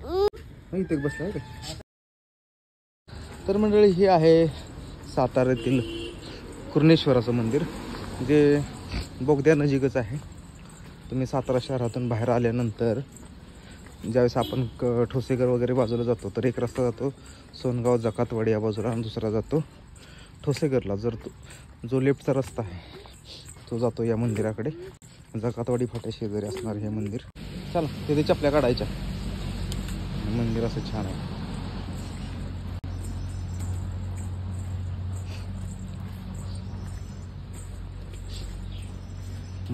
इथे बसलाय का? तर मंडळी हे आहे साताऱ्यातील कुरणेश्वराचं मंदिर, जे बोगद्यानजीकच आहे. तुम्ही सातारा शहरातून बाहेर आल्यानंतर ज्यावेळेस आपण ठोसेघर वगैरे बाजूला जातो तर एक रस्ता जातो सोनगाव जकातवाडी या बाजूला आणि दुसरा जातो ठोसेघरला. जर जो लेफ्टचा रस्ता आहे तो जातो या मंदिराकडे. जकातवाडी फाट्या शेजारी असणार हे मंदिर. चला तिथे चपल्या काढायच्या. मंदिर असं छान आहे.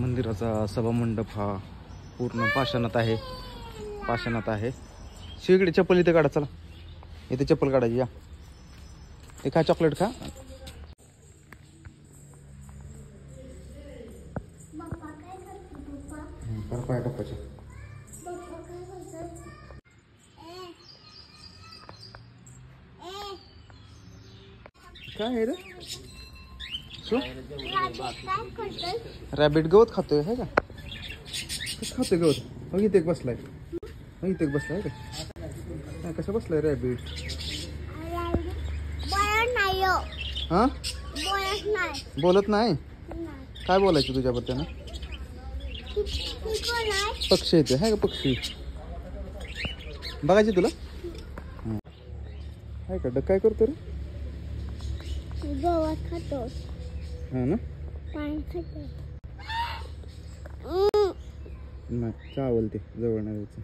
मंदिराचा सभामंडप हा पूर्ण पाषाणात आहे. शिवकडे चप्पल इथे काढा. चला इथे चप्पल काढायची. या ते खा, चॉकलेट खा. पाय पप्पाच्या काय आहे रे? रॅबिट गवत खातोय है का? कसं खातोय गवत? मग इथे बसलाय का? कसं बसलाय रॅबिट? हा बोलत नाही. काय बोलायचं तुझ्यावर त्यानं? पक्षी येते है का? पक्षी बघायची तुला आहे का? काय करतो रे? गवत खातो. हा ना? पाणी खातो. नाही चावल ते जवळ नाही जायचं.